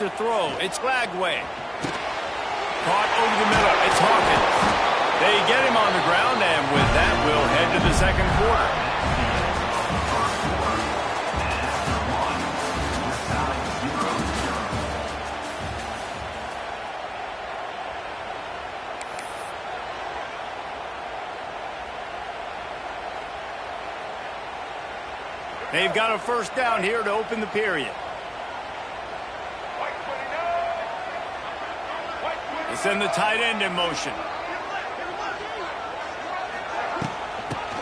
To throw, it's Lagway. Caught over the middle, it's Hawkins. They get him on the ground, and with that, we'll head to the second quarter. They've got a first down here to open the period. They send the tight end in motion.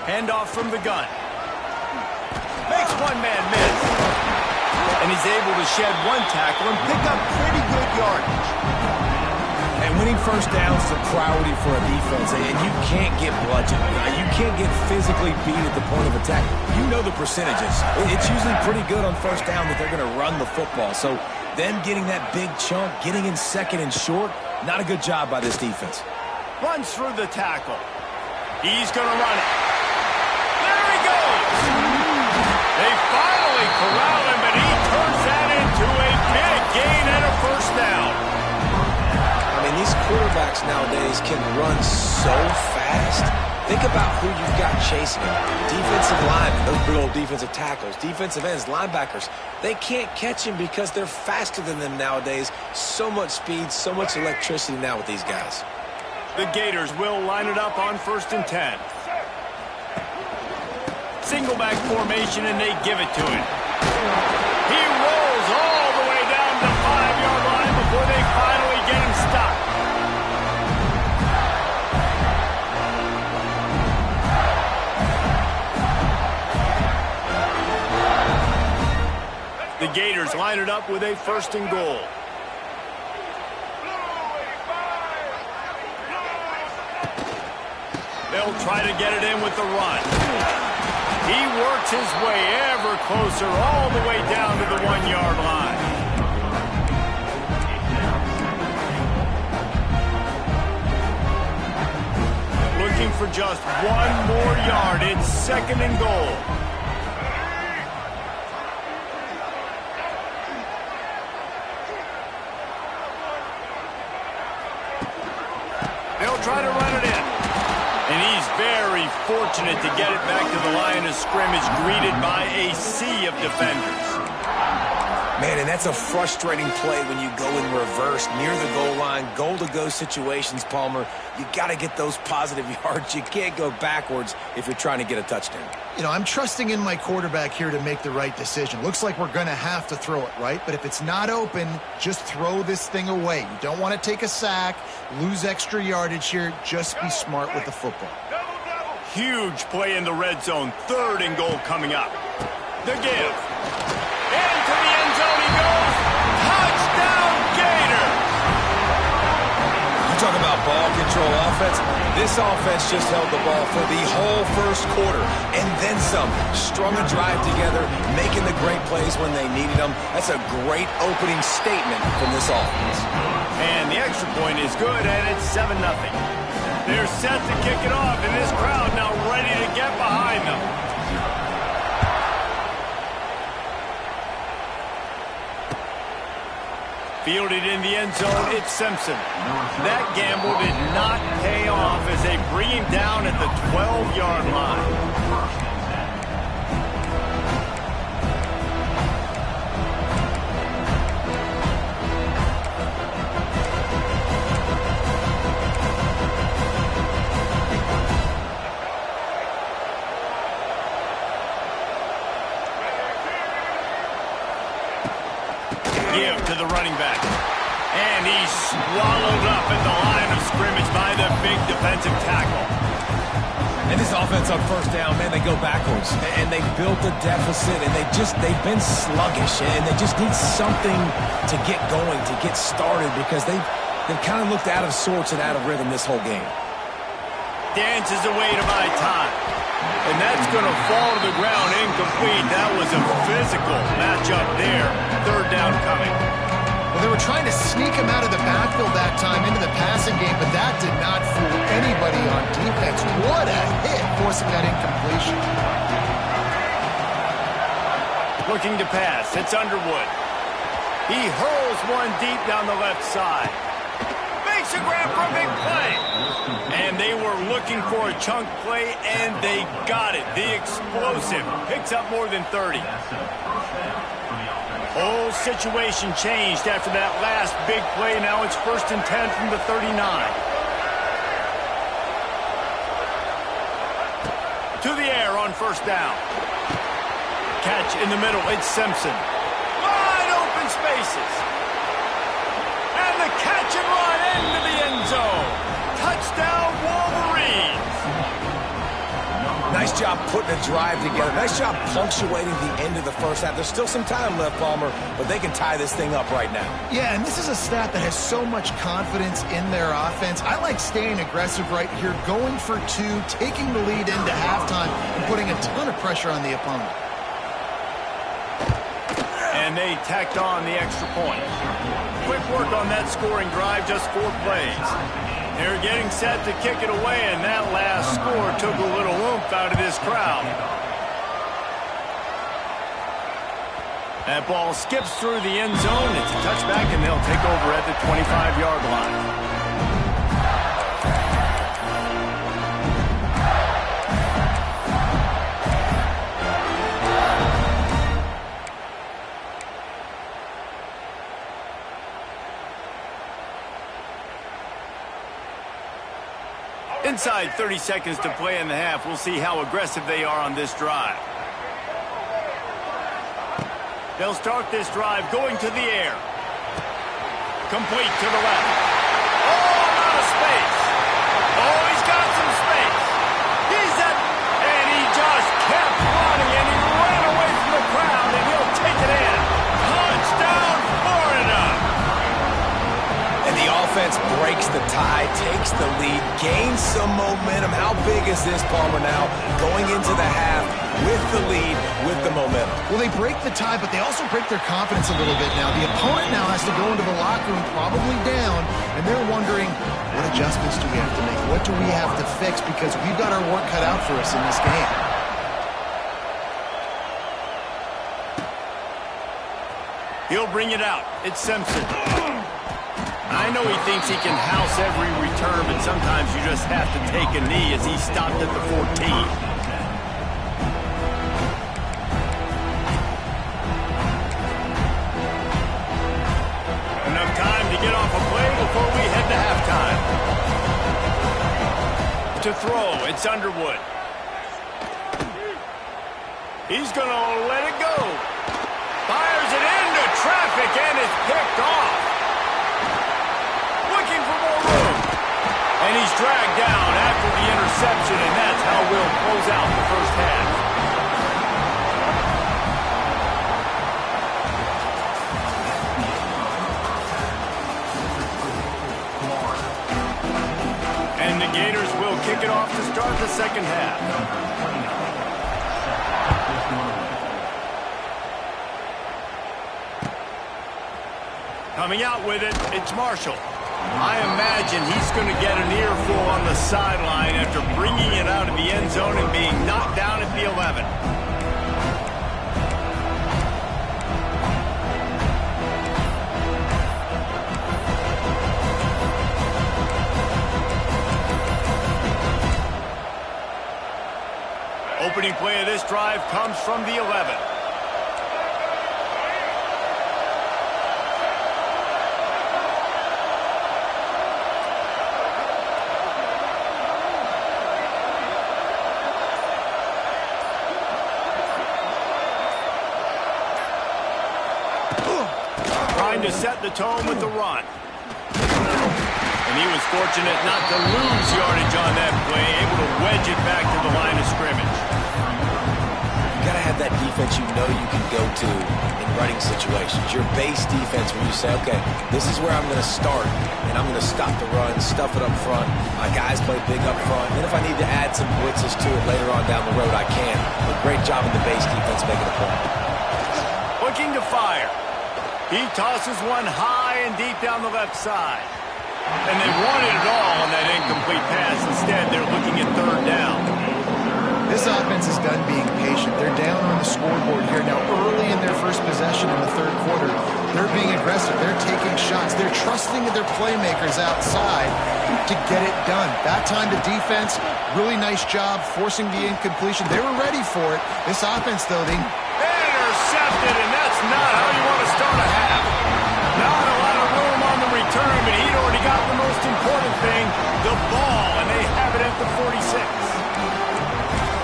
Handoff from the gun. Makes one man miss. And he's able to shed one tackle and pick up pretty good yardage. And winning first downs is a priority for a defense, and you can't get bludgeoned. You can't get physically beat at the point of attack. You know the percentages. It's usually pretty good on first down that they're going to run the football. So then getting that big chunk, getting in second and short, not a good job by this defense. Runs through the tackle. He's going to run it. There he goes. They finally corral him, and he turns that into a big gain and a first down. I mean, these quarterbacks nowadays can run so fast. Think about who you've got chasing him. Defensive linemen, those big old defensive tackles, defensive ends, linebackers. They can't catch him because they're faster than them nowadays. So much speed, so much electricity now with these guys. The Gators will line it up on 1st and 10. Single back formation, and they give it to him. He rolls all the way down to the 5-yard line before they finally get him stopped. The Gators line it up with a 1st and goal. They'll try to get it in with the run. He works his way ever closer all the way down to the 1-yard line. Looking for just one more yard. It's 2nd and goal. They'll try to run it in. And he's very fortunate to get it back to the line of scrimmage, greeted by a sea of defenders. Man, and that's a frustrating play when you go in reverse near the goal line, goal-to-go situations, Palmer. You got to get those positive yards. You can't go backwards if you're trying to get a touchdown. You know, I'm trusting in my quarterback here to make the right decision. Looks like we're going to have to throw it, right? But if it's not open, just throw this thing away. You don't want to take a sack, lose extra yardage here. Just be smart with the football. Huge play in the red zone. 3rd and goal coming up. The give. Into the end zone he goes. Touchdown, Gator! You talk about ball control offense. This offense just held the ball for the whole 1st quarter and then some. Strung a drive together, making the great plays when they needed them. That's a great opening statement from this offense. And the extra point is good, and it's 7-0. They're set to kick it off, and this crowd now ready to get behind them. Fielded in the end zone, it's Simpson. That gamble did not pay off as they bring him down at the 12-yard line. Give to the running back. And he's swallowed up at the line of scrimmage by the big defensive tackle. And this offense on 1st down, man, they go backwards. And they built a deficit, and they've been sluggish. And they just need something to get going, to get started, because they've kind of looked out of sorts and out of rhythm this whole game. Dances away to buy time. And that's going to fall to the ground incomplete. That was a physical matchup there. 3rd down coming. Well, they were trying to sneak him out of the backfield that time into the passing game, but that did not fool anybody on defense. What a hit, forcing that incompletion. Looking to pass. It's Underwood. He hurls one deep down the left side. Makes a grab for a big play. And they were looking for a chunk play, and they got it. The explosive picks up more than 30. Whole situation changed after that last big play. Now it's 1st and 10 from the 39. To the air on 1st down. Catch in the middle. It's Simpson. Wide open spaces. And the catch and run into the end zone. Touchdown, Wolverines. Nice job putting a drive together. Nice job punctuating the end of the first half. There's still some time left, Palmer, but they can tie this thing up right now. Yeah, and this is a stat that has so much confidence in their offense. I like staying aggressive right here, going for 2, taking the lead into halftime, and putting a ton of pressure on the opponent. And they tacked on the extra point. Quick work on that scoring drive, just 4 plays. They're getting set to kick it away, and that last score took a little oomph out of this crowd. That ball skips through the end zone. It's a touchback, and they'll take over at the 25-yard line. Inside 30 seconds to play in the half. We'll see how aggressive they are on this drive. They'll start this drive going to the air. Complete to the left. Oh, out of space. Oh, he's got some space. He's at, and he just kept running, and he ran away from the crowd, and he'll take it in. Touchdown, Florida. And the offense breaks the tie, takes the lead, gains some momentum. How big is this, Palmer, now? Going into the half with the lead, with the momentum. Well, they break the tie, but they also break their confidence a little bit now. The opponent now has to go into the locker room probably down, and they're wondering, what adjustments do we have to make? What do we have to fix? Because we've got our work cut out for us in this game. He'll bring it out. It's Simpson. I know he thinks he can house every return, but sometimes you just have to take a knee as he stopped at the 14. Enough time to get off a play before we head to halftime. To throw, it's Underwood. He's going to let it go. Fires it into traffic, and it's picked off. Looking for more room. And he's dragged down after the interception, and that's how we'll close out the first half. And the Gators will kick it off to start the second half. Coming out with it, it's Marshall. I imagine he's going to get an earful on the sideline after bringing it out of the end zone and being knocked down at the 11. Opening play of this drive comes from the 11. To set the tone with the run. And he was fortunate not to lose yardage on that play, able to wedge it back to the line of scrimmage. You got to have that defense you know you can go to in running situations. Your base defense where you say, okay, this is where I'm going to start, and I'm going to stop the run, stuff it up front. My guys play big up front, and if I need to add some blitzes to it later on down the road, I can. But great job in the base defense making a point. Looking to fire. He tosses one high and deep down the left side. And they wanted it all on that incomplete pass. Instead, they're looking at third down. This offense is done being patient. They're down on the scoreboard here. Now, early in their first possession in the third quarter, they're being aggressive. They're taking shots. They're trusting their playmakers outside to get it done. That time to defense, really nice job forcing the incompletion. They were ready for it. This offense, though, they... Intercepted, and that's not how you want to start a half. Not a lot of room on the return, but he'd already got the most important thing, the ball, and they have it at the 46.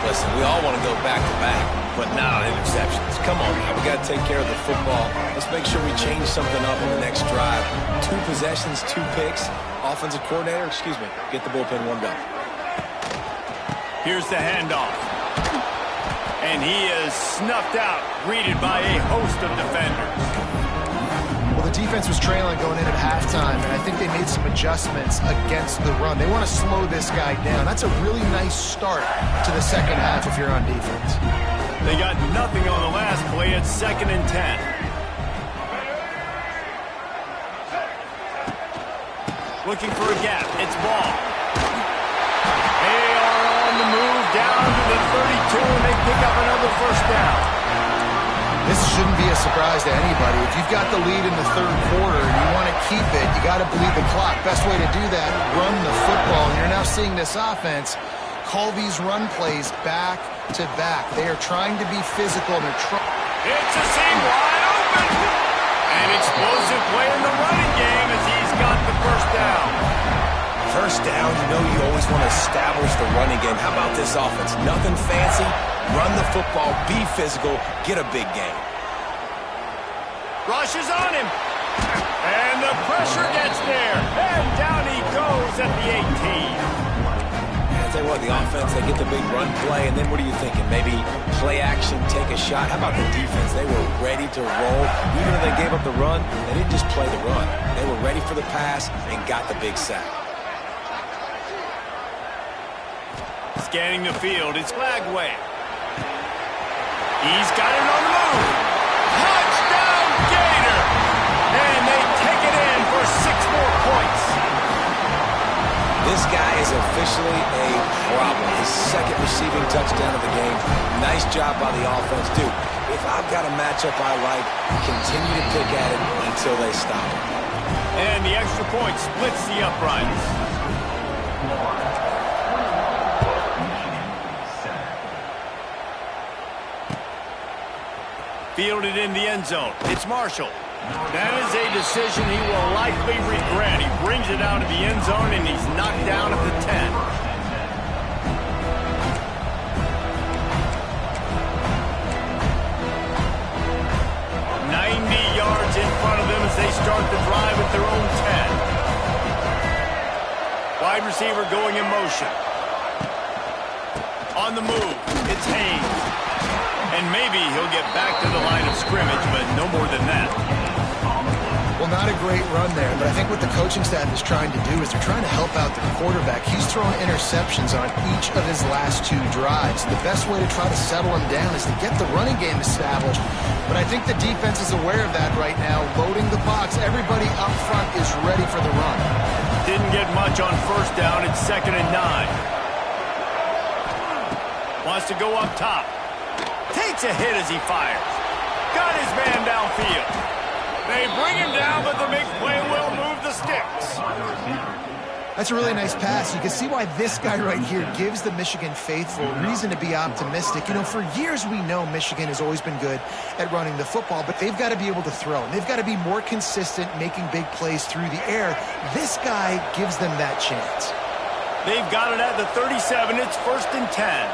Listen, we all want to go back-to-back, but not on interceptions. Come on now, we got to take care of the football. Let's make sure we change something up on the next drive. 2 possessions, 2 picks. Offensive coordinator, get the bullpen warmed up. Here's the handoff. And he is snuffed out, greeted by a host of defenders. Well, the defense was trailing going in at halftime, and I think they made some adjustments against the run. They want to slow this guy down. That's a really nice start to the second half if you're on defense. They got nothing on the last play. It's 2nd and 10. Looking for a gap. It's ball. They are on the move down to the 32, and they pick up another first down. This shouldn't be a surprise to anybody. If you've got the lead in the third quarter and you want to keep it, you got to bleed the clock. Best way to do that, run the football. And you're now seeing this offense call these run plays back to back. They are trying to be physical. And they're It's a seam wide open. An explosive play in the running game as he's got the first down. First down, you always want to establish the running game. How about this offense? Nothing fancy. Run the football, be physical, get a big gain. Rush is on him. And the pressure gets there. And down he goes at the 18. I tell you what, the offense, they get the big run play, and then what are you thinking? Maybe play action, take a shot. How about the defense? They were ready to roll. Even if they gave up the run, they didn't just play the run. They were ready for the pass and got the big sack. Scanning the field, it's Flagway. He's got it on the move. Touchdown, Gator! And they take it in for 6 more points. This guy is officially a problem. His 2nd receiving touchdown of the game. Nice job by the offense. Dude, if I've got a matchup I like, continue to pick at it until they stop it. And the extra point splits the uprights. Fielded in the end zone. It's Marshall. That is a decision he will likely regret. He brings it out of the end zone, and he's knocked down at the 10. 90 yards in front of them as they start the drive at their own 10. Wide receiver going in motion. On the move, it's Haynes. And maybe he'll get back to the line of scrimmage, but no more than that. Well, not a great run there, but I think what the coaching staff is trying to do is they're trying to help out their quarterback. He's thrown interceptions on each of his last 2 drives. The best way to try to settle him down is to get the running game established. But I think the defense is aware of that right now, loading the box. Everybody up front is ready for the run. Didn't get much on first down. It's 2nd and 9. Wants to go up top. Takes a hit as he fires. Got his man downfield. They bring him down, but the big play will move the sticks. That's a really nice pass. You can see why this guy right here gives the Michigan faithful reason to be optimistic. You know, for years we know Michigan has always been good at running the football, but they've got to be able to throw. And they've got to be more consistent making big plays through the air. This guy gives them that chance. They've got it at the 37. It's 1st and 10.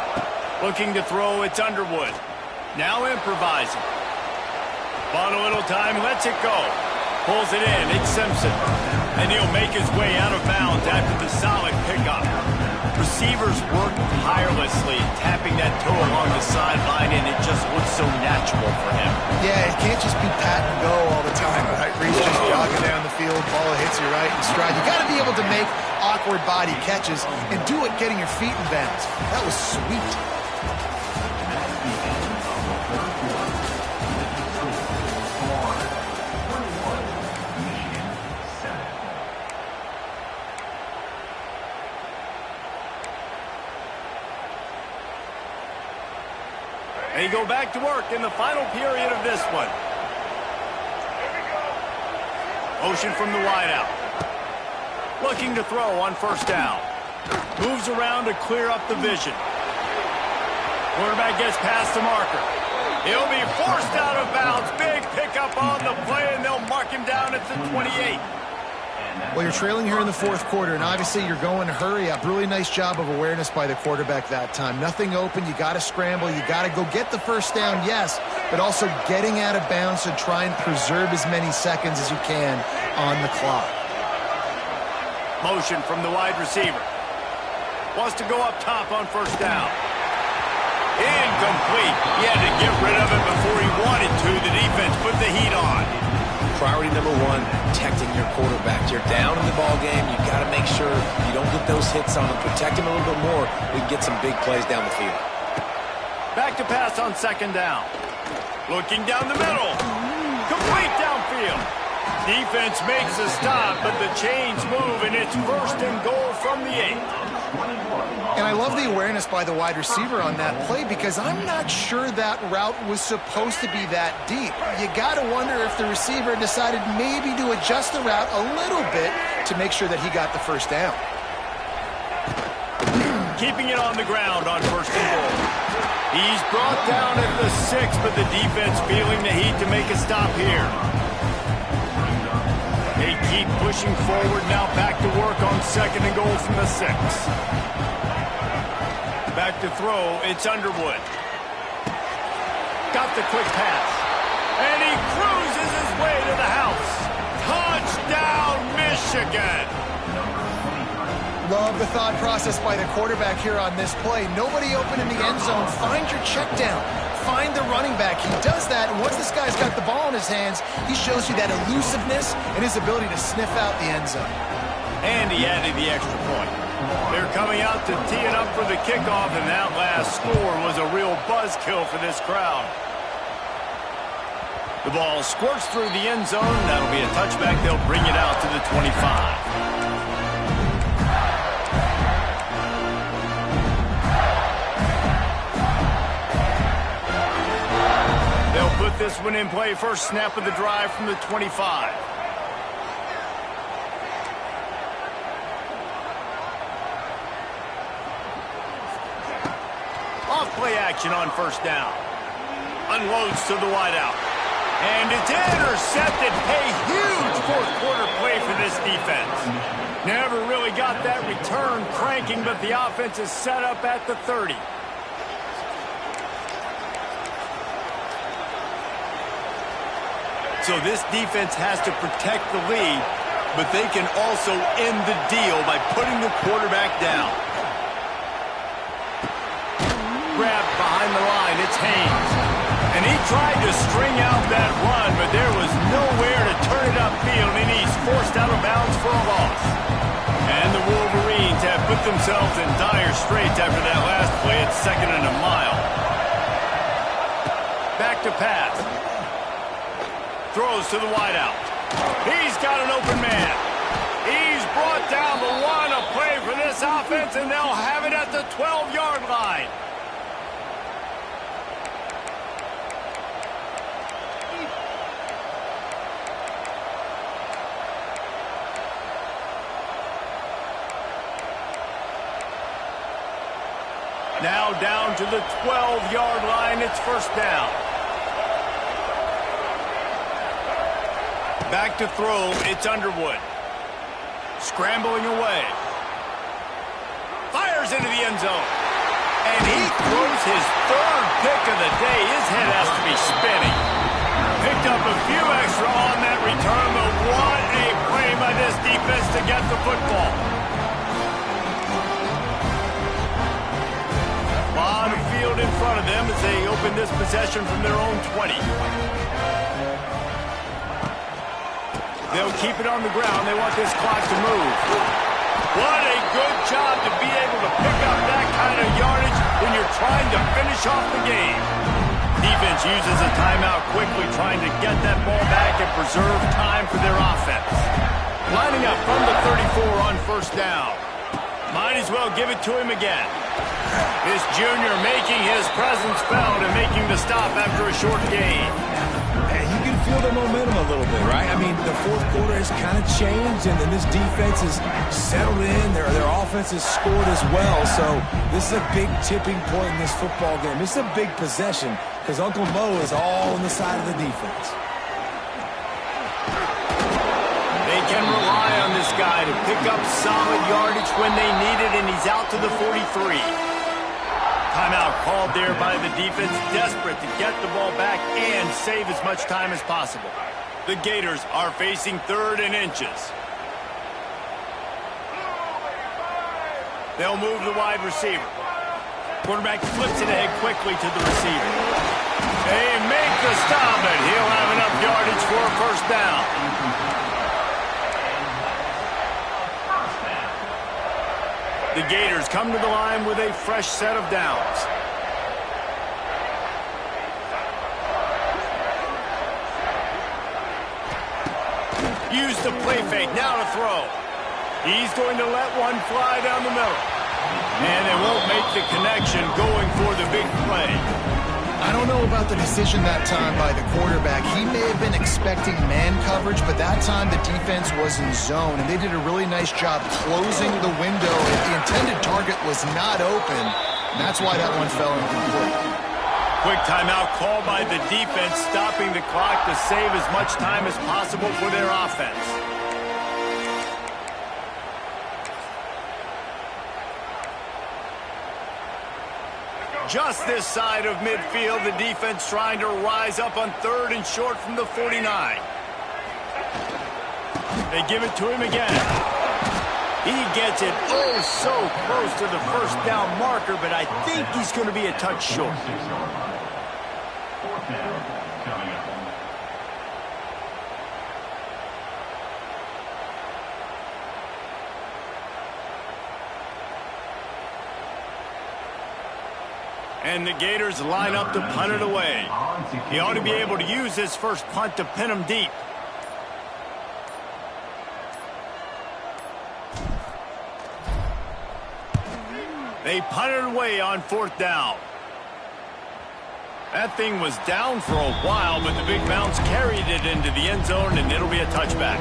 Looking to throw, it's Underwood. Now improvising. Bought a little time, lets it go. Pulls it in, it's Simpson. And he'll make his way out of bounds after the solid pickup. Receivers work tirelessly, tapping that toe along the sideline, and it just looks so natural for him. Yeah, it can't just be pat and go all the time, right? Reese just jogging down the field, ball hits you right in stride. You got to be able to make awkward body catches and do it getting your feet in bounds. That was sweet. They go back to work in the final period of this one. Motion from the wideout. Looking to throw on first down. Moves around to clear up the vision. Quarterback gets past the marker. He'll be forced out of bounds. Big pickup on the play, and they'll mark him down at the 28. Well, you're trailing here in the fourth quarter, and obviously you're going to hurry up. Really nice job of awareness by the quarterback that time. Nothing open. You got to scramble. You got to go get the first down, yes, but also getting out of bounds to try and preserve as many seconds as you can on the clock. Motion from the wide receiver. Wants to go up top on first down. Incomplete. He had to get rid of it before he wanted to. The defense put the heat on. Priority number one, protecting your quarterback. You're down in the ball game. You got to make sure you don't get those hits on him. Protect him a little bit more. We can get some big plays down the field. Back to pass on second down. Looking down the middle. Complete downfield. Defense makes a stop, but the chains move, and it's first and goal from the 8. And I love the awareness by the wide receiver on that play because I'm not sure that route was supposed to be that deep. You got to wonder if the receiver decided maybe to adjust the route a little bit to make sure that he got the first down. Keeping it on the ground on first and goal. He's brought down at the 6, but the defense feeling the heat to make a stop here. They keep pushing forward, now back to work on second and goal from the 6. Back to throw, it's Underwood. Got the quick pass. And he cruises his way to the house. Touchdown, Michigan! Love the thought process by the quarterback here on this play. Nobody open in the end zone. Find your check down. Find the running back. He does that, and once this guy's got the ball in his hands, he shows you that elusiveness and his ability to sniff out the end zone. And he added the extra point. They're coming out to tee it up for the kickoff, and that last score was a real buzzkill for this crowd. The ball squirts through the end zone. That'll be a touchback. They'll bring it out to the 25. Put this one in play. First snap of the drive from the 25. Off play action on first down. Unloads to the wideout. And it's intercepted. A huge fourth quarter play for this defense. Never really got that return cranking, but the offense is set up at the 30. So this defense has to protect the lead, but they can also end the deal by putting the quarterback down. Grabbed behind the line, it's Haynes. And he tried to string out that run, but there was nowhere to turn it upfield, and he's forced out of bounds for a loss. And the Wolverines have put themselves in dire straits after that last play at 2nd and a mile. Back to pass. Throws to the wideout. He's got an open man. He's brought down the 1, a play for this offense, and they'll have it at the 12-yard line. Now down to the 12-yard line. It's first down. Back to throw, it's Underwood. Scrambling away. Fires into the end zone. And he throws his 3rd pick of the day. His head has to be spinning. Picked up a few extra on that return, but what a play by this defense to get the football. A lot of field in front of them as they open this possession from their own 20. They'll keep it on the ground. They want this clock to move. What a good job to be able to pick up that kind of yardage when you're trying to finish off the game. Defense uses a timeout quickly, trying to get that ball back and preserve time for their offense. Lining up from the 34 on first down. Might as well give it to him again. This junior making his presence felt and making the stop after a short gain. And you can feel the momentum a little bit, right? I mean, the fourth quarter has kind of changed, and then this defense is settled in. Their offense has scored as well. So this is a big tipping point in this football game. This is a big possession because Uncle Mo is all on the side of the defense. They can rely on this guy to pick up solid yardage when they need it, and he's out to the 43. Timeout called there by the defense, desperate to get the ball back and save as much time as possible. The Gators are facing 3rd and inches. They'll move the wide receiver. Quarterback flips it ahead quickly to the receiver. They make the stop, and he'll have enough yardage for a first down. The Gators come to the line with a fresh set of downs. Use the play fake, now to throw. He's going to let one fly down the middle. And they won't make the connection going for the big play. I don't know about the decision that time by the quarterback. He may have been expecting man coverage, but that time the defense was in zone, and they did a really nice job closing the window. The intended target was not open, and that's why that one fell incomplete. Quick timeout called by the defense, stopping the clock to save as much time as possible for their offense. Just this side of midfield, the defense trying to rise up on 3rd and short from the 49. They give it to him again. He gets it oh so close to the first down marker, but I think he's going to be a touch short. And the Gators line up to punt it away. He ought to be able to use his first punt to pin him deep. They punt it away on 4th down. That thing was down for a while, but the big bounce carried it into the end zone, and it'll be a touchback.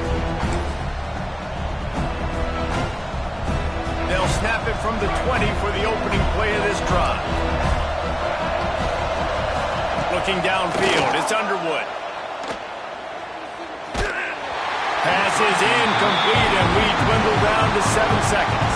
They'll snap it from the 20 for the opening play of this drive. Looking downfield, it's Underwood. Pass is incomplete, and we dwindle down to 7 seconds.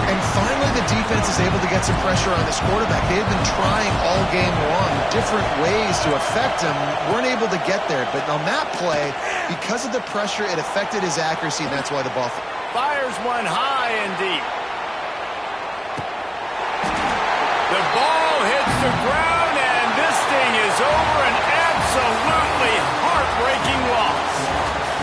And finally, the defense is able to get some pressure on this quarterback. They've been trying all game long different ways to affect him. Weren't able to get there, but on that play, because of the pressure, it affected his accuracy, and that's why the ball fires one high and deep. The ball hits the ground, and this thing is over. An absolutely heartbreaking loss.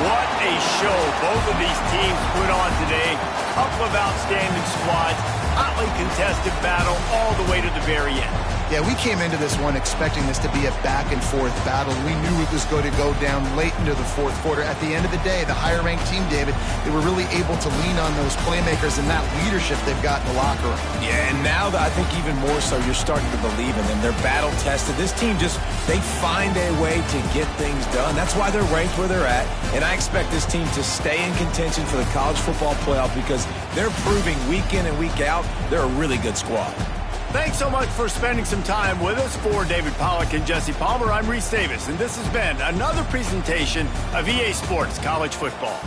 What a show both of these teams put on today. Couple of outstanding squads, hotly contested battle all the way to the very end. Yeah, we came into this one expecting this to be a back-and-forth battle. We knew it was going to go down late into the 4th quarter. At the end of the day, the higher-ranked team, David, they were really able to lean on those playmakers and that leadership they've got in the locker room. Yeah, and now I think even more so, you're starting to believe in them. They're battle-tested. This team they find a way to get things done. That's why they're ranked where they're at, and I expect this team to stay in contention for the college football playoff because they're proving week in and week out they're a really good squad. Thanks so much for spending some time with us. For David Pollack and Jesse Palmer, I'm Reese Davis, and this has been another presentation of EA Sports College Football.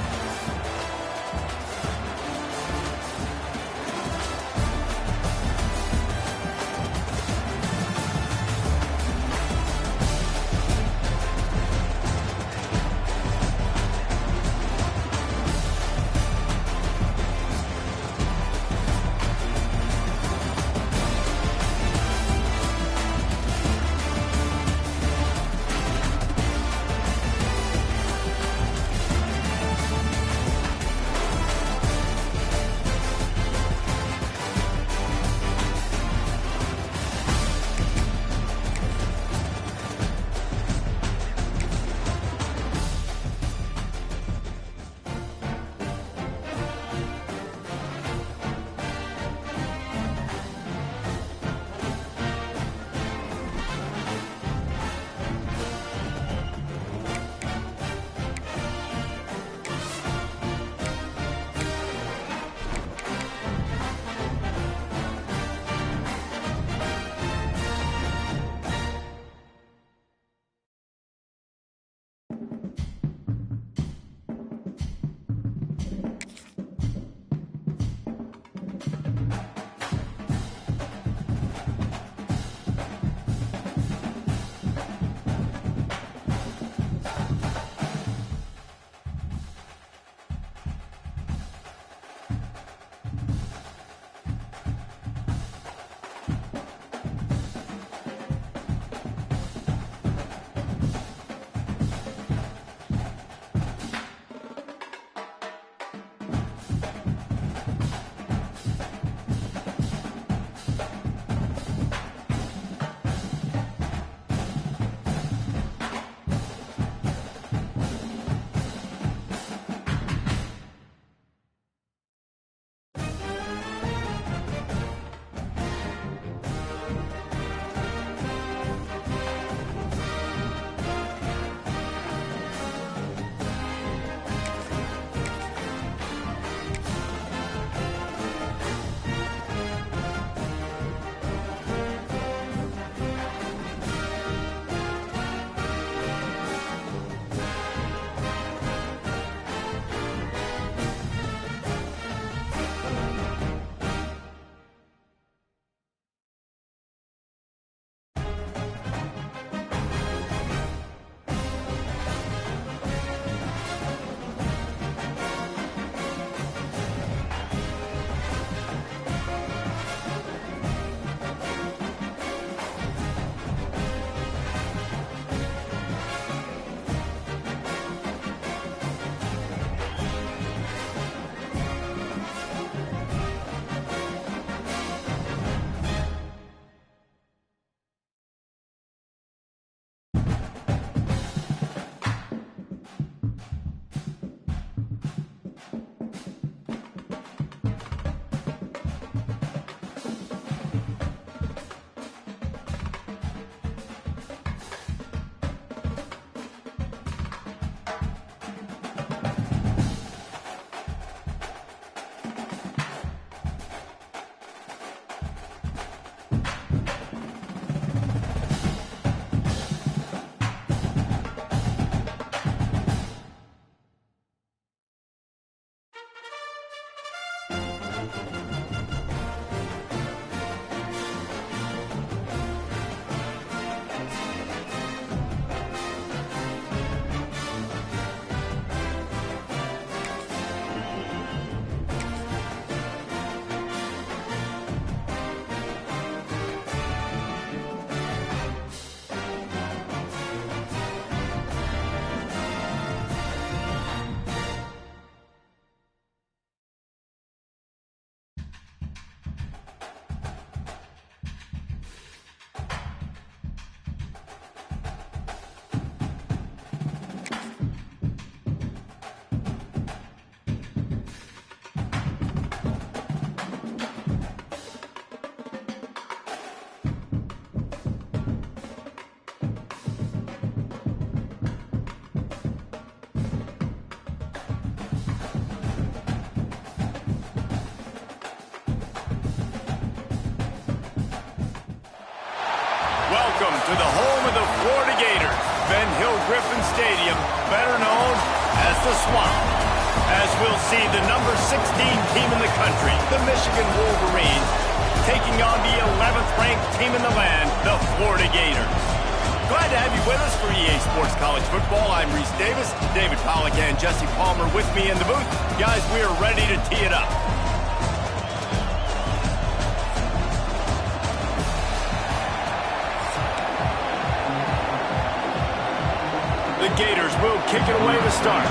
Welcome to the home of the Florida Gators, Ben Hill Griffin Stadium, better known as the Swamp. As we'll see the number 16 team in the country, the Michigan Wolverines, taking on the 11th ranked team in the land, the Florida Gators. Glad to have you with us for EA Sports College Football. I'm Reese Davis, David Pollack and Jesse Palmer with me in the booth. Guys, we are ready to tee it up. The Gators will kick it away to start.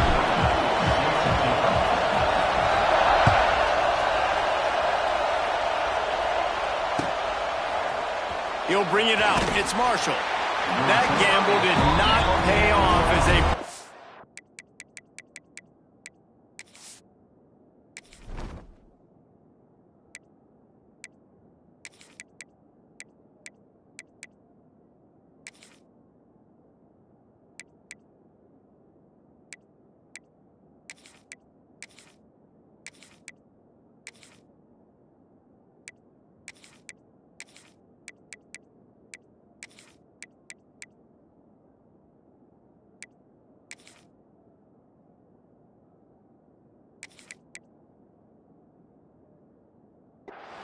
He'll bring it out. It's Marshall. That gamble did not pay off as a...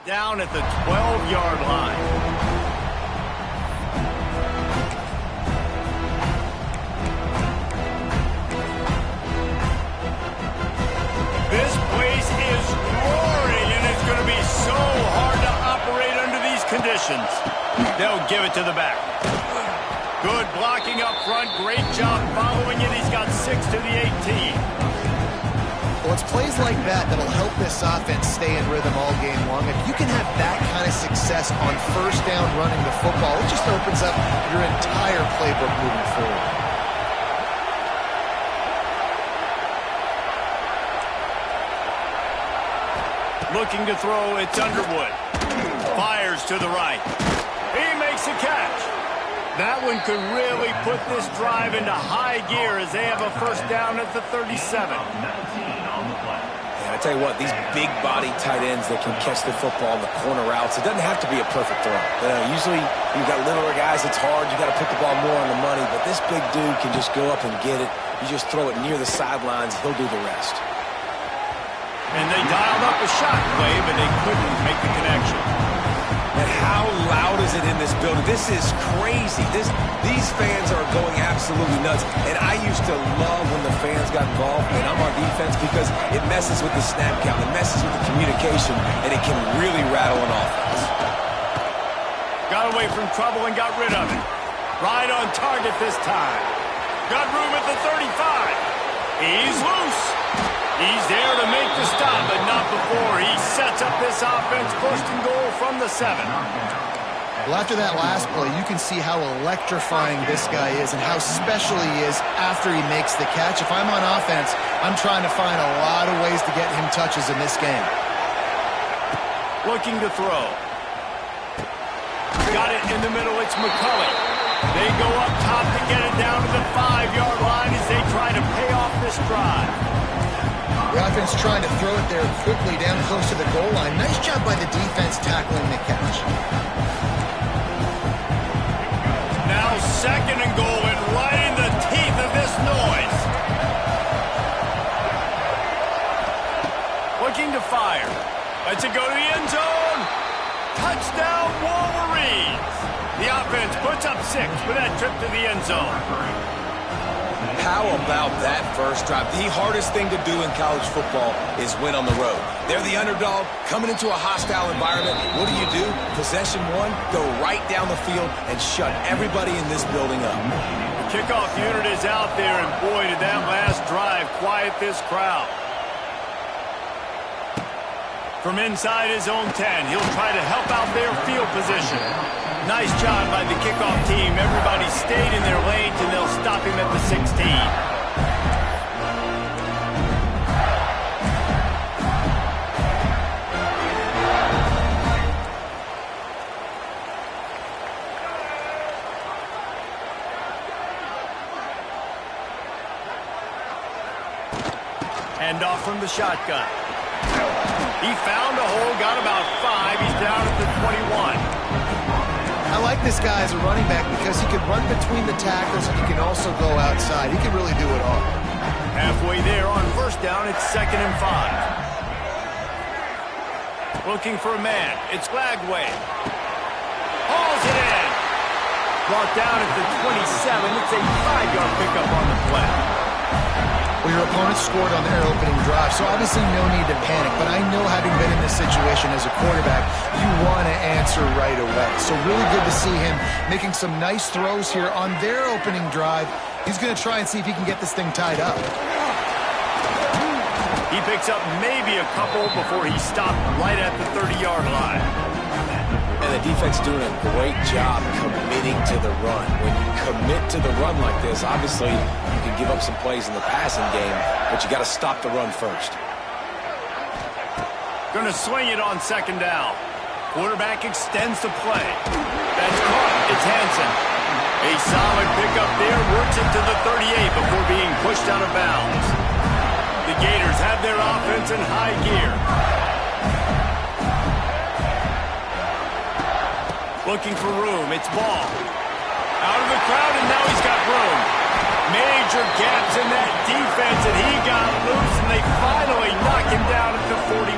Down at the 12-yard line. This place is roaring, and it's going to be so hard to operate under these conditions. They'll give it to the back. Good blocking up front. Great job following it. He's got 6 to the 18. Well, it's plays like that that'll help this offense stay in rhythm all game long. If you can have that kind of success on first down running the football, it just opens up your entire playbook moving forward. Looking to throw, it's Underwood. Fires to the right. He makes a catch. That one could really put this drive into high gear as they have a first down at the 37. Yeah, I tell you what, these big-body tight ends that can catch the football in the corner routes, it doesn't have to be a perfect throw. Usually, you've got littler guys, it's hard. You got to put the ball more on the money, but this big dude can just go up and get it. You just throw it near the sidelines, he'll do the rest. And they dialed up a shot play, but they couldn't make the connection. And how loud is it in this building? This is crazy. These fans are going absolutely nuts. And I used to love when the fans got involved, and I'm on defense, because it messes with the snap count, it messes with the communication, and it can really rattle an offense. Got away from trouble and got rid of it. Right on target this time. Got room at the 35. He's loose. He's there to make the stop, but not before he sets up this offense first and goal from the 7. Well, after that last play, you can see how electrifying this guy is and how special he is after he makes the catch. If I'm on offense, I'm trying to find a lot of ways to get him touches in this game. Looking to throw. Got it in the middle. It's McCulley. They go up top to get it down to the 5-yard line as they try to pay off this drive. The offense trying to throw it there quickly down close to the goal line. Nice job by the defense tackling the catch. Now 2nd and goal, and right in the teeth of this noise. Looking to fire. Lets it go to the end zone. Touchdown, Wolverines. The offense puts up 6 with that trip to the end zone. How about that first drive? The hardest thing to do in college football is win on the road. They're the underdog coming into a hostile environment. What do? Possession 1, go right down the field and shut everybody in this building up. The kickoff unit is out there, and boy, did that last drive quiet this crowd. From inside his own 10, he'll try to help out their field position. Nice job by the kickoff team. Everybody stayed in their lanes, and they'll stop him at the 16. Hand off from the shotgun. He found a hole, got about 5. He's down at the 21. I like this guy as a running back because he can run between the tackles and he can also go outside. He can really do it all. Halfway there on first down, it's 2nd and 5. Looking for a man. It's Glagway. Hauls it in. Brought down at the 27. It's a 5-yard pickup on the play. Well, your opponent scored on their opening drive, so obviously no need to panic. But I know, having been in this situation as a quarterback, you want to answer right away. So really good to see him making some nice throws here on their opening drive. He's going to try and see if he can get this thing tied up. He picks up maybe a couple before he's stopped right at the 30-yard line. And the defense doing a great job committing to the run. When you commit to the run like this, obviously you can give up some plays in the passing game, but you got to stop the run first. Going to swing it on 2nd down. Quarterback extends the play. That's caught. It's Hansen. A solid pickup there. Works it to the 38 before being pushed out of bounds. The Gators have their offense in high gear. Looking for room. It's Ball. Out of the crowd, and now he's got room. Major gaps in that defense, and he got loose, and they finally knock him down at the 41.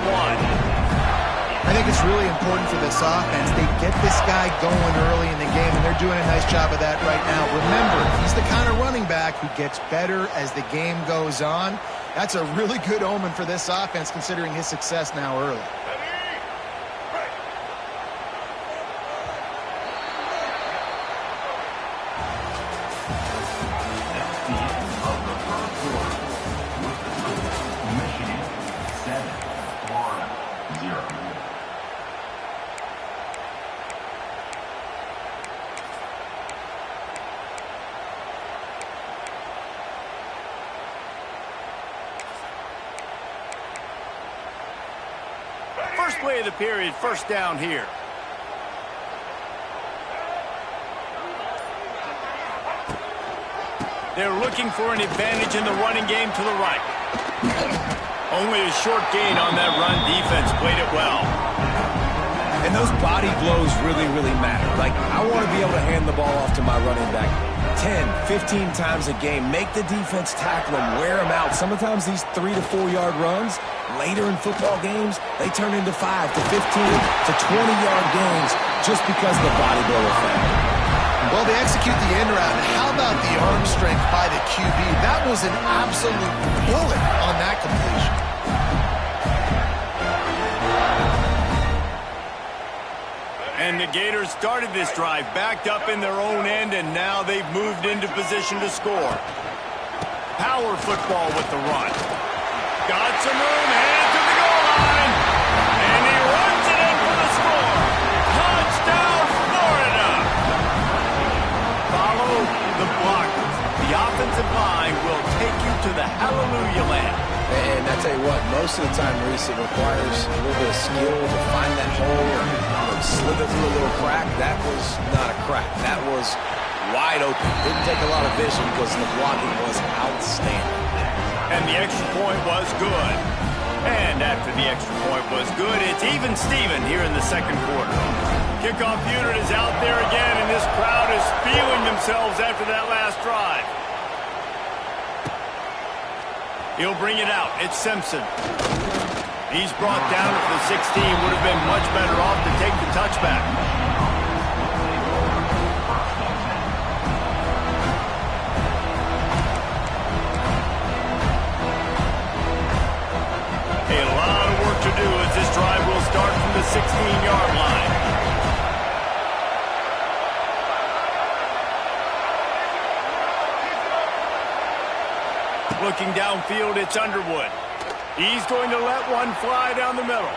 I think it's really important for this offense. They get this guy going early in the game, and they're doing a nice job of that right now. Remember, he's the kind of running back who gets better as the game goes on. That's a really good omen for this offense, considering his success now early. First play of the period, first down here. They're looking for an advantage in the running game to the right. Only a short gain on that run. Defense played it well. And those body blows really, really matter. Like, I want to be able to hand the ball off to my running back 10, 15 times a game. Make the defense tackle them, wear them out. Sometimes these 3 to 4 yard runs, later in football games, they turn into 5 to 15 to 20-yard games just because of the body blow effect. Well, they execute the in route, and how about the arm strength by the QB? That was an absolute bullet on that completion. And the Gators started this drive backed up in their own end, and now they've moved into position to score. Power football with the run. Got some room, headed to the goal line, and he runs it in for the score. Touchdown, Florida! Follow the blockers. The offensive line will take you to the hallelujah land. And I tell you what, most of the time, Reese, it requires a little bit of skill to find that hole and slither through a little crack. That was not a crack. That was wide open. Didn't take a lot of vision because the blocking was outstanding. And the extra point was good. And after the extra point was good, it's even Steven here in the second quarter. Kickoff unit is out there again, and this crowd is feeling themselves after that last drive. He'll bring it out. It's Simpson. He's brought down to the 16. Would have been much better off to take the touchback. A lot of work to do as this drive will start from the 16-yard line. Looking downfield, it's Underwood. He's going to let one fly down the middle.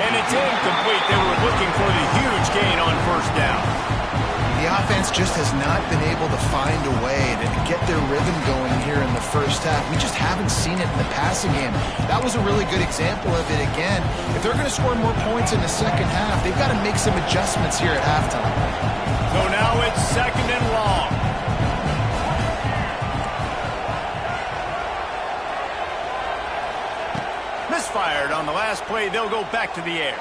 And it's incomplete. They were looking for the huge gain on first down. The offense just has not been able to find a way to get their rhythm going here in the first half. We just haven't seen it in the passing game. That was a really good example of it again. If they're going to score more points in the second half, they've got to make some adjustments here at halftime. So now it's 2nd and long. Misfired on the last play. They'll go back to the air.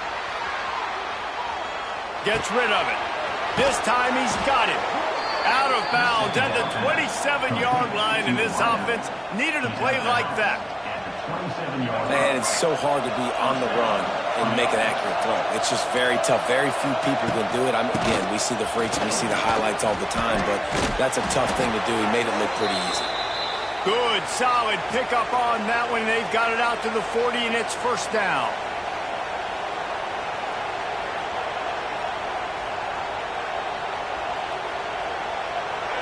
Gets rid of it. This time he's got it. Out of bounds at the 27-yard line, and this offense needed a play like that. Man, it's so hard to be on the run and make an accurate throw. It's just very tough. Very few people can do it. Again, we see the freaks, we see the highlights all the time, but that's a tough thing to do. He made it look pretty easy. Good, solid pickup on that one. They've got it out to the 40, and it's first down.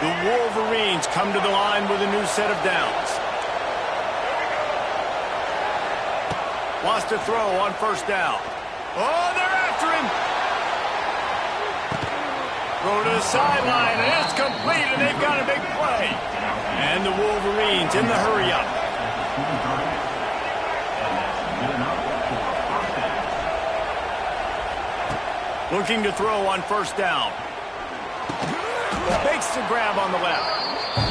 The Wolverines come to the line with a new set of downs. Wants to throw on first down. Oh, they're after him. Throw to the sideline, and it's complete, and they've got a big play. And the Wolverines in the hurry-up. Looking to throw on first down. Makes the grab on the left.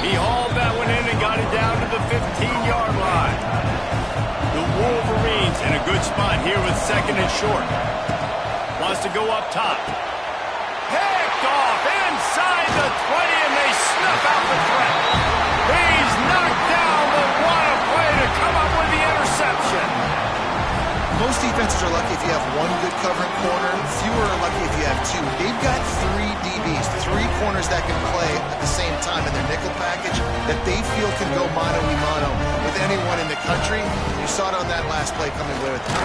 He hauled that one in and got it down to the 15-yard line. The Wolverines in a good spot here with 2nd and short. Wants to go up top. Picked off inside the 20, and they snuff out the threat. He's knocked down, but what a play to come up with the interception. Most defenses are lucky if you have one good covering corner. Fewer are lucky if you have two. They've got 3 DBs, 3 corners that can play at the same time in their nickel package that they feel can go mano-a-mano with anyone in the country. You saw it on that last play coming away with it.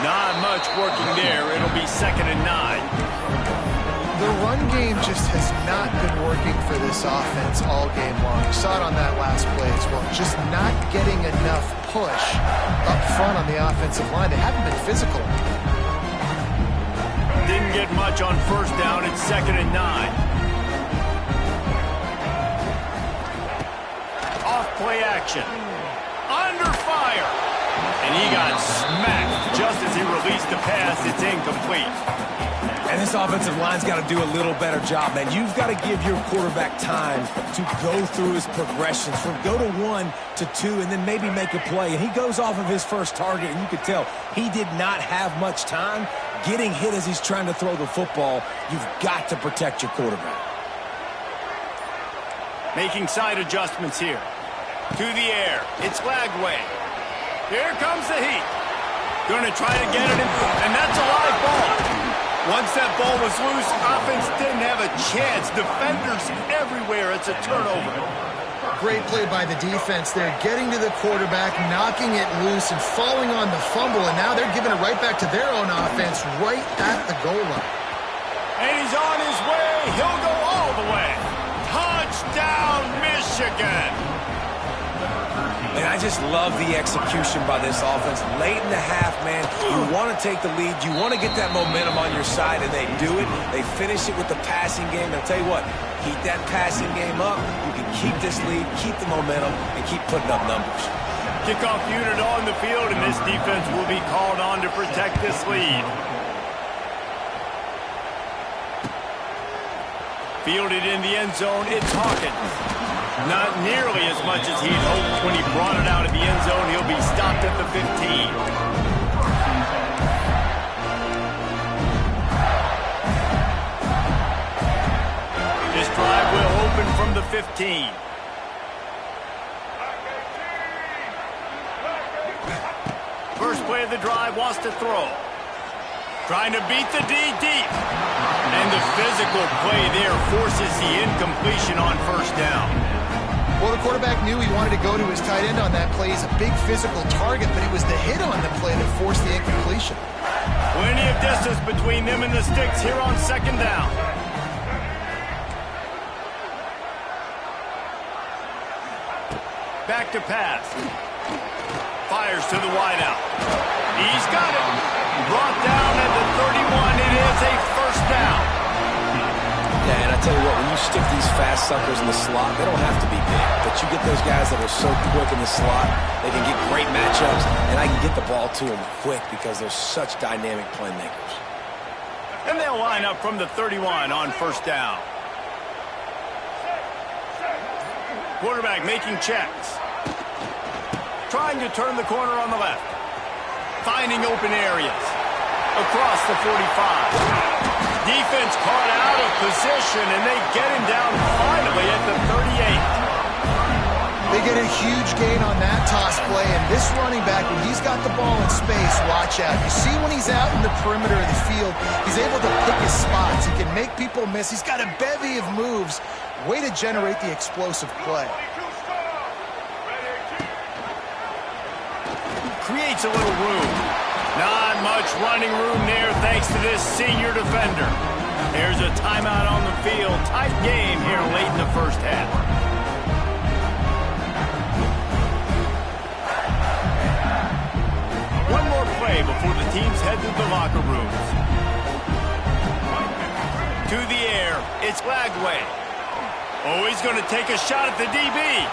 Not much working there. It'll be 2nd and 9. The run game just has not been working for this offense all game long. You saw it on that last play as well. Just not getting enough push up front on the offensive line. They haven't been physical. Didn't get much on first down. It's 2nd and 9. Off play action. Under fire. And he got smacked just as he released the pass. It's incomplete. And this offensive line's got to do a little better job, man. You've got to give your quarterback time to go through his progressions from go to 1 to 2 and then maybe make a play. And he goes off of his first target, and you could tell he did not have much time getting hit as he's trying to throw the football. You've got to protect your quarterback. Making side adjustments here. To the air. It's Lagway. Here comes the heat. Going to try to get it in, and that's a live ball. Once that ball was loose, offense didn't have a chance. Defenders everywhere. It's a turnover. Great play by the defense there, getting to the quarterback, knocking it loose, and falling on the fumble, and now they're giving it right back to their own offense right at the goal line. And he's on his way. He'll go all the way. Touchdown, Michigan. And I just love the execution by this offense. Late in the half, man, you want to take the lead. You want to get that momentum on your side, and they do it. They finish it with the passing game. And I'll tell you what, keep that passing game up. You can keep this lead, keep the momentum, and keep putting up numbers. Kickoff unit on the field, and this defense will be called on to protect this lead. Fielded in the end zone, it's Hawkins. Not nearly as much as he'd hoped when he brought it out of the end zone. He'll be stopped at the 15. This drive will open from the 15. First play of the drive, wants to throw. Trying to beat the D deep. And the physical play there forces the incompletion on first down. Well, the quarterback knew he wanted to go to his tight end on that play. He's a big physical target, but it was the hit on the play that forced the incompletion. Plenty of distance between them and the sticks here on second down. Back to pass. Fires to the wideout. He's got it. Brought down at the 31. It is a first down. Yeah, and I tell you what, when you stick these fast suckers in the slot, they don't have to be big. But you get those guys that are so quick in the slot, they can get great matchups, and I can get the ball to them quick because they're such dynamic playmakers. And they'll line up from the 31 on first down. Quarterback making checks. Trying to turn the corner on the left. Finding open areas. Across the 45. Defense caught out of position, and they get him down finally at the 38. They get a huge gain on that toss play, and this running back, when he's got the ball in space, watch out. You see when he's out in the perimeter of the field, he's able to pick his spots. He can make people miss. He's got a bevy of moves. Way to generate the explosive play. Creates a little room. Not much running room there thanks to this senior defender. There's a timeout on the field. Tight game here late in the first half. One more play before the teams head to the locker rooms. To the air, it's Lagway. Oh, he's going to take a shot at the DB.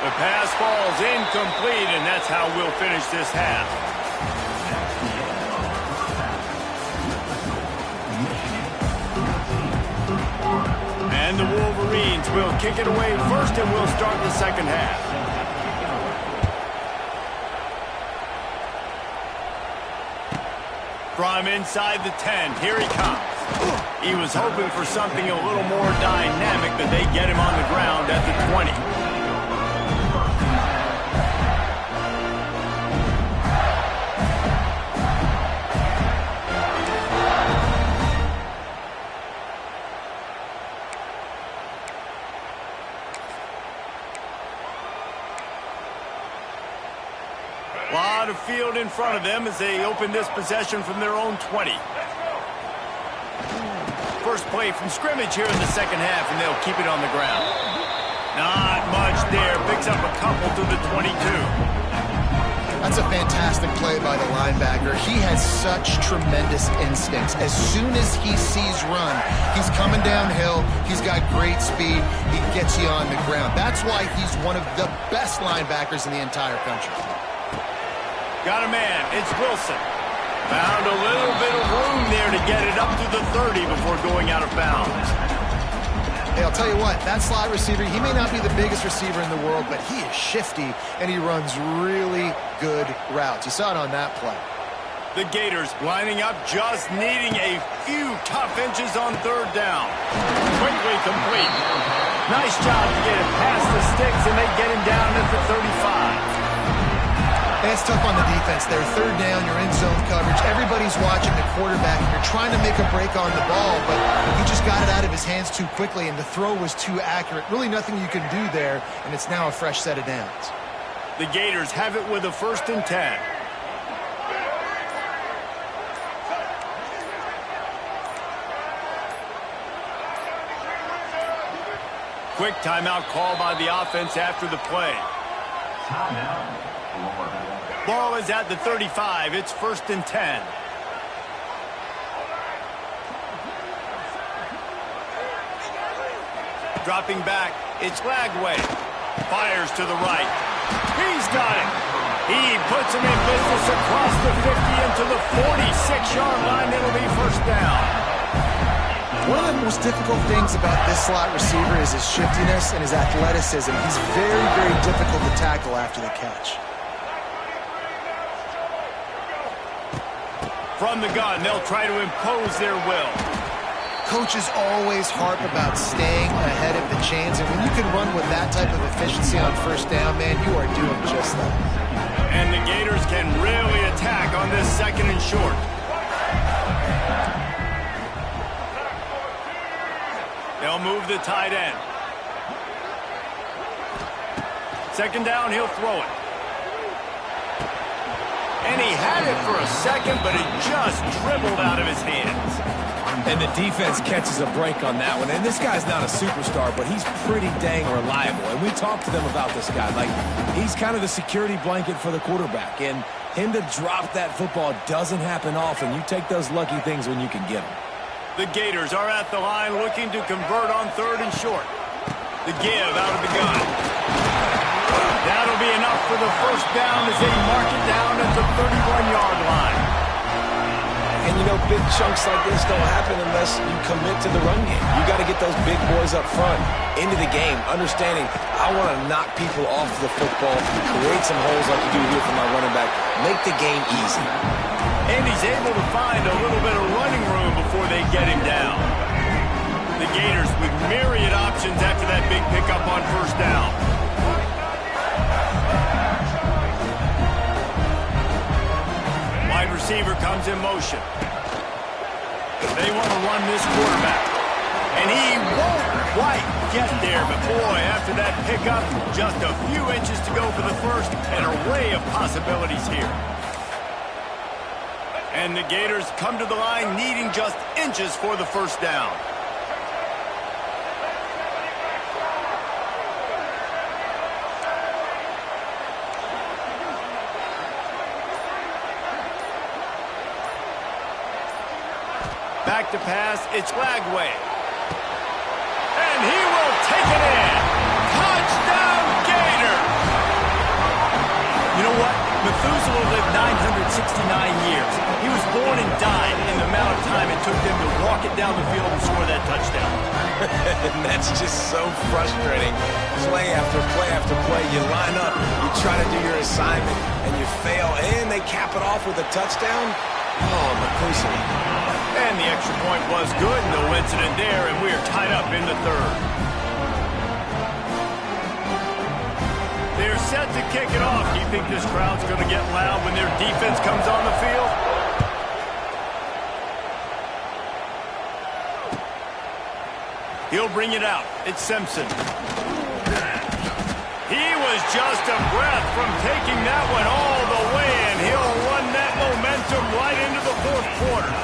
The pass falls incomplete, and that's how we'll finish this half. And the Wolverines will kick it away first, and we'll start the second half. From inside the 10, here he comes. He was hoping for something a little more dynamic, but they get him on the ground at the 20. A lot of field in front of them as they open this possession from their own 20. First play from scrimmage here in the second half, and they'll keep it on the ground. Not much there. Picks up a couple to the 22. That's a fantastic play by the linebacker. He has such tremendous instincts. As soon as he sees run, he's coming downhill. He's got great speed. He gets you on the ground. That's why he's one of the best linebackers in the entire country. Got a man. It's Wilson. Found a little bit of room there to get it up to the 30 before going out of bounds. Hey, I'll tell you what, that slot receiver, he may not be the biggest receiver in the world, but he is shifty, and he runs really good routes. You saw it on that play. The Gators lining up, just needing a few tough inches on third down. Quickly complete. Nice job to get it past the sticks, and they get him down at the 35. And it's tough on the defense there. Third down, you're in zone coverage. Everybody's watching the quarterback. You're trying to make a break on the ball, but he just got it out of his hands too quickly, and the throw was too accurate. Really nothing you can do there, and it's now a fresh set of downs. The Gators have it with a 1st and 10. Quick timeout call by the offense after the play. Ball is at the 35. It's 1st and 10. Dropping back, it's Lagway. Fires to the right. He's got it. He puts him in business across the 50 into the 46-yard line. It'll be 1st down. One of the most difficult things about this slot receiver is his shiftiness and his athleticism. He's very, very difficult to tackle after the catch. From the gun, they'll try to impose their will. Coaches always harp about staying ahead of the chains, and when you can run with that type of efficiency on 1st down, man, you are doing just that. And the Gators can really attack second and short. They'll move the tight end. Second down, he'll throw it. And he had it for a second, but it just dribbled out of his hands. And the defense catches a break on that one. And this guy's not a superstar, but he's pretty dang reliable. And we talked to them about this guy. Like, he's kind of the security blanket for the quarterback. And him to drop that football doesn't happen often. You take those lucky things when you can get them. The Gators are at the line looking to convert on third and short. The give out of the gun. That'll be enough for the first down as they mark it down at the 31-yard line. And, you know, big chunks like this don't happen unless you commit to the run game. You got to get those big boys up front into the game, understanding I want to knock people off the football, create some holes like you do here for my running back, make the game easy. And he's able to find a little bit of running room before they get him down. The Gators with myriad options after that big pickup on first down. Wide receiver comes in motion. They want to run this quarterback. And he won't quite get there, but boy, after that pickup, just a few inches to go for the first, an array of possibilities here. And the Gators come to the line needing just inches for the first down. Back to pass, it's Lagway. And he will take it in. Touchdown, Gators! You know what? Methuselah lived 969 years. He was born and died in the amount of time it took them to walk it down the field and score that touchdown. And that's just so frustrating. Play after play after play. You line up, you try to do your assignment, and you fail, and they cap it off with a touchdown. Oh, Methuselah. And the extra point was good. No incident there, and we're tied up in the third. They're set to kick it off. Do you think this crowd's going to get loud when their defense comes on the field? He'll bring it out. It's Simpson. He was just a breath from taking that one all the way, and he'll run that momentum right into the fourth quarter.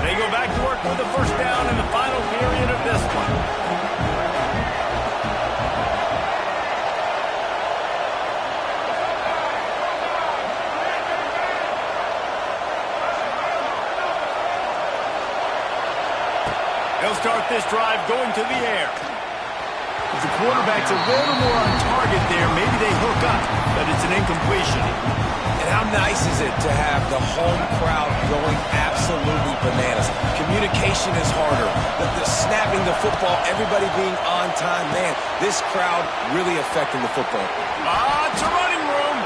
They go back to work with the first down in the final period of this one. They'll start this drive going to the air. If the quarterback's a little more on target there, maybe they hook up, but it's an incompletion. And how nice is it to have the home crowd going absolutely bananas? Communication is harder. The snapping the football, everybody being on time. Man, this crowd really affecting the football. It's a running room.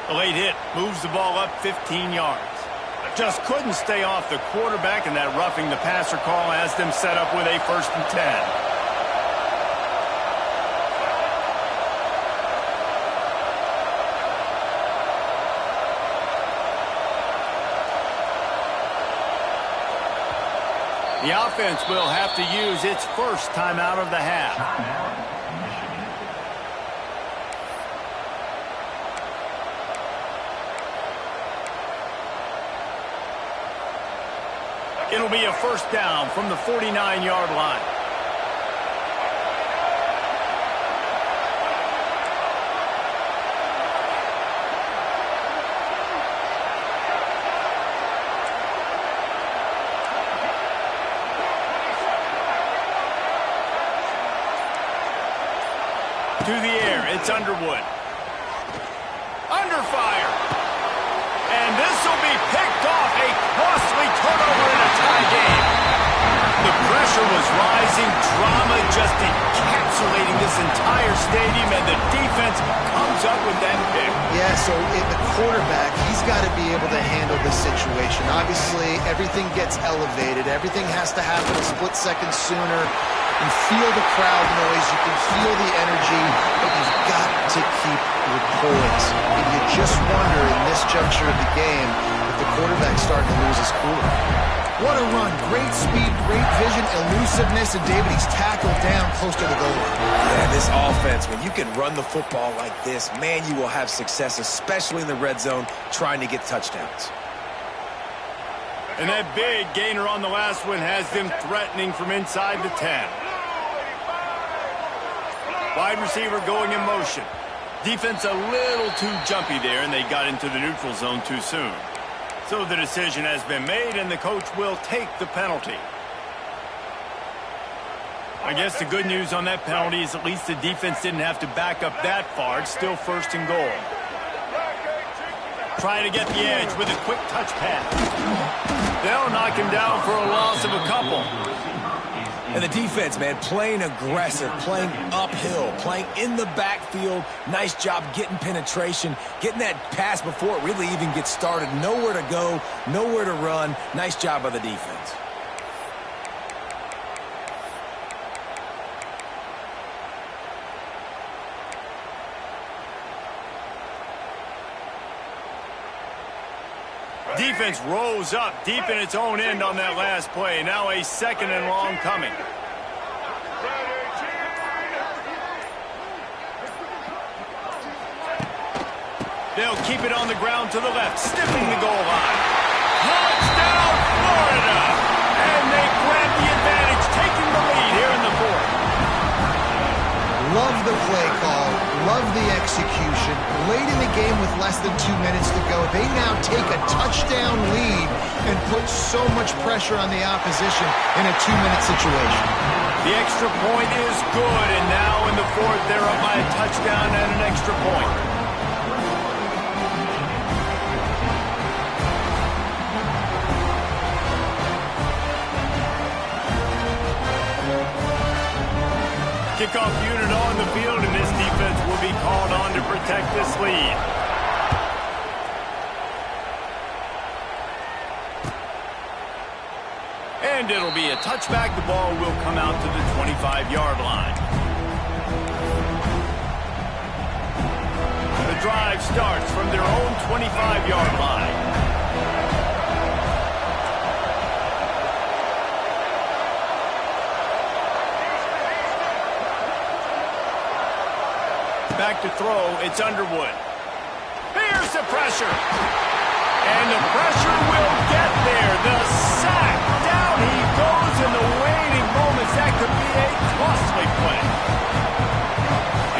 A late hit moves the ball up 15 yards. Just couldn't stay off the quarterback, and that roughing the passer call has them set up with a 1st and 10. The offense will have to use its first timeout of the half. It'll be a first down from the 49-yard line. To the air, it's Underwood. Under fire. And this will be picked off, a costly turnover in a tie game. The pressure was rising, drama just encapsulating this entire stadium, and the defense comes up with So the quarterback, he's got to be able to handle this situation. Obviously, everything gets elevated. Everything has to happen a split second sooner. You feel the crowd noise. You can feel the energy. But you've got to keep your poise. And you just wonder in this juncture of the game if the quarterback's starting to lose his cool. What a run. Great speed, great vision, elusiveness, and David, he's tackled down close to the goal line. Yeah, this offense, when you can run the football like this, man, you will have success, especially in the red zone, trying to get touchdowns. And that big gainer on the last one has them threatening from inside the 10. Wide receiver going in motion. Defense a little too jumpy there, and they got into the neutral zone too soon. So the decision has been made, and the coach will take the penalty. I guess the good news on that penalty is at least the defense didn't have to back up that far. It's still 1st and goal. Trying to get the edge with a quick touch pass. They'll knock him down for a loss of a couple. And the defense, man, playing aggressive, playing uphill, playing in the backfield. Nice job getting penetration, getting that pass before it really even gets started. Nowhere to go, nowhere to run. Nice job by the defense. Defense rose up deep in its own end on that last play. Now a 2nd and long coming. They'll keep it on the ground to the left, sniffing the goal line. Touchdown, Florida! And they grab the advantage, taking the lead here in the 4th. Love the play call. Love the execution. Late in the game with less than 2 minutes to go, they now take a touchdown lead and put so much pressure on the opposition in a 2-minute situation. The extra point is good, and now in the 4th, they're up by a touchdown and an extra point. Kickoff unit on the field, and this defense will be called on to protect this lead. And it'll be a touchback. The ball will come out to the 25-yard line. The drive starts from their own 25-yard line. Back to throw, it's Underwood. Here's the pressure. And the pressure will get there. The sack. Down he goes in the waiting moments. That could be a costly play.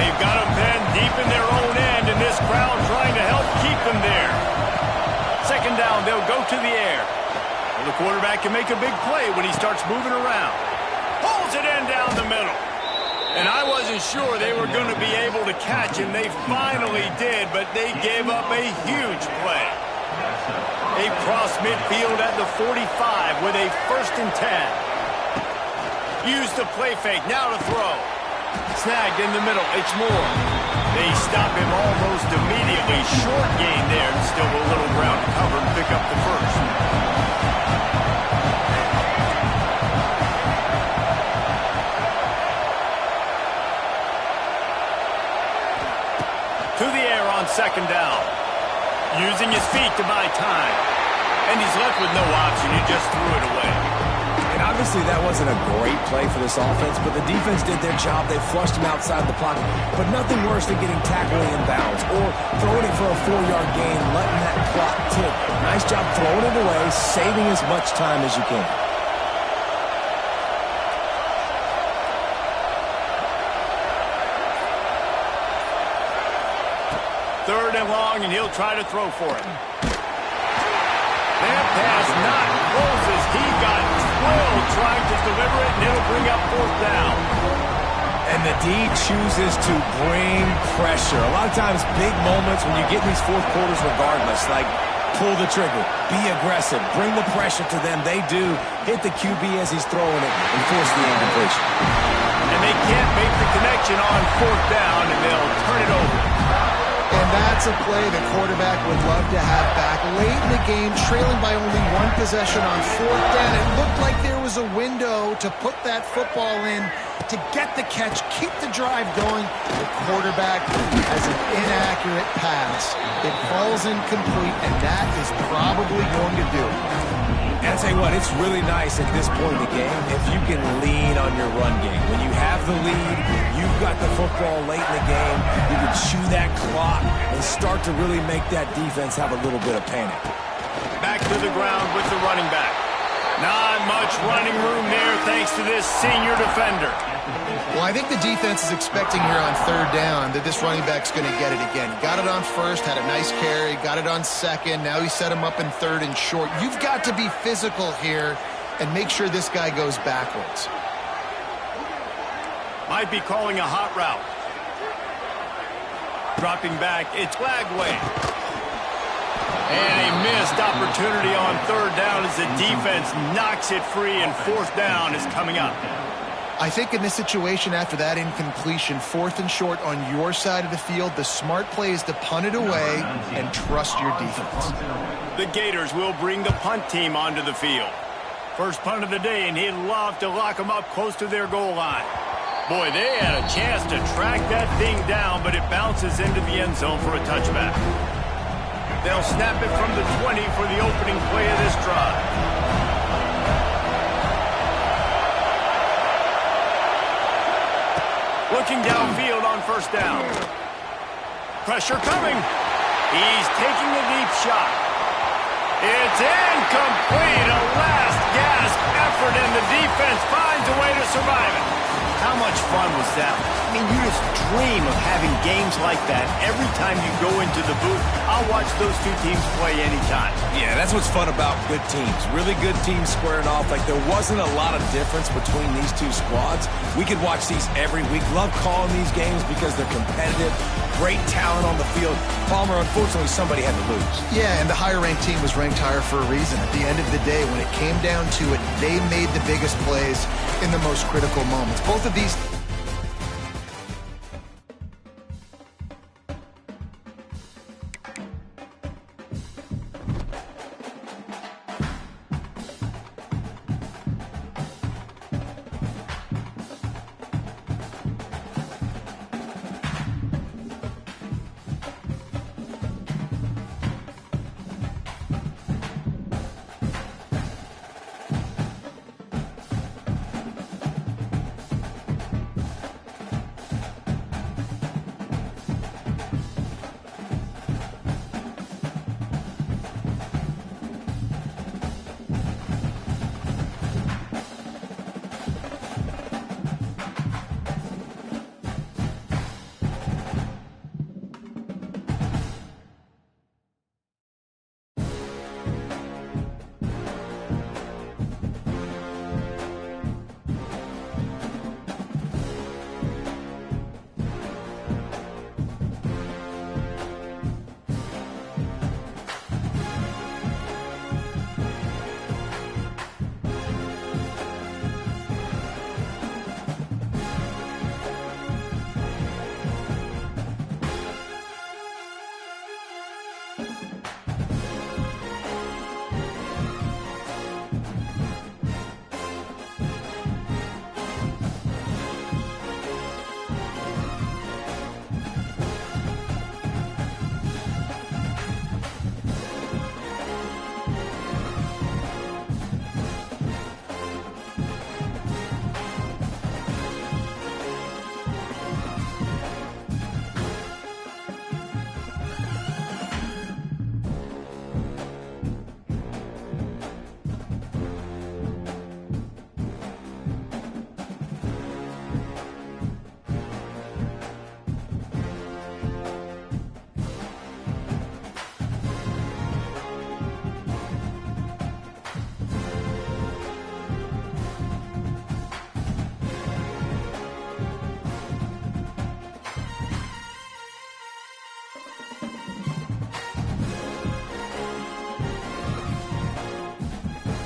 They've got him then deep in their own end, and this crowd trying to help keep them there. 2nd down, they'll go to the air. Well, the quarterback can make a big play when he starts moving around. Pulls it in down the middle. And I wasn't sure they were going to be able to catch him. They finally did, but they gave up a huge play. They cross midfield at the 45 with a 1st and 10. Use the play fake, now to throw. Snagged in the middle, it's Moore. They stop him almost immediately. Short gain there, and still a little ground to cover and pick up the 1st. To the air on 2nd down. Using his feet to buy time. And he's left with no option. He just threw it away. And obviously that wasn't a great play for this offense, but the defense did their job. They flushed him outside the pocket. But nothing worse than getting tackled in bounds or throwing it for a 4-yard gain, letting that clock tick. Nice job throwing it away, saving as much time as you can. 3rd and long, and he'll try to throw for it. That pass not close as he got twirled trying to deliver it, and it'll bring up 4th down. And the D chooses to bring pressure. A lot of times, big moments when you get in these 4th quarters regardless, like pull the trigger, be aggressive, bring the pressure to them. They do hit the QB as he's throwing it and force the incompletion. And they can't make the connection on 4th down, and they'll turn it over. And that That's a play the quarterback would love to have back. Late in the game, trailing by only one possession on fourth down. It looked like there was a window to put that football in, to get the catch, keep the drive going. The quarterback has an inaccurate pass. It falls incomplete, and that is probably going to do it. And I'll tell you what, it's really nice at this point in the game if you can lean on your run game. When you have the lead, you've got the football late in the game, you can chew that clock and start to really make that defense have a little bit of panic. Back to the ground with the running back. Not much running room there thanks to this senior defender. Well, I think the defense is expecting here on third down that this running back's going to get it again. He got it on first, had a nice carry, got it on second. Now he set him up in third and short. You've got to be physical here and make sure this guy goes backwards. Might be calling a hot route. Dropping back, it's Lagway. And a missed opportunity on third down as the defense knocks it free, and fourth down is coming up. I think in this situation, after that incompletion, fourth and short on your side of the field, the smart play is to punt it away and trust your defense. The Gators will bring the punt team onto the field. First punt of the day, and he'd love to lock them up close to their goal line. Boy, they had a chance to track that thing down, but it bounces into the end zone for a touchback. They'll snap it from the 20 for the opening play of this drive. Looking downfield on first down. Pressure coming. He's taking a deep shot. It's incomplete. A last gasp effort, and the defense finds a way to survive it. How much fun was that? I mean, you just dream of having games like that every time you go into the booth. I'll watch those two teams play anytime. Yeah, that's what's fun about good teams. Really good teams squaring off. Like, there wasn't a lot of difference between these two squads. We could watch these every week. Love calling these games because they're competitive. Great talent on the field. Palmer, unfortunately, somebody had to lose. Yeah, and the higher-ranked team was ranked higher for a reason. At the end of the day, when it came down to it, they made the biggest plays in the most critical moments. Both of these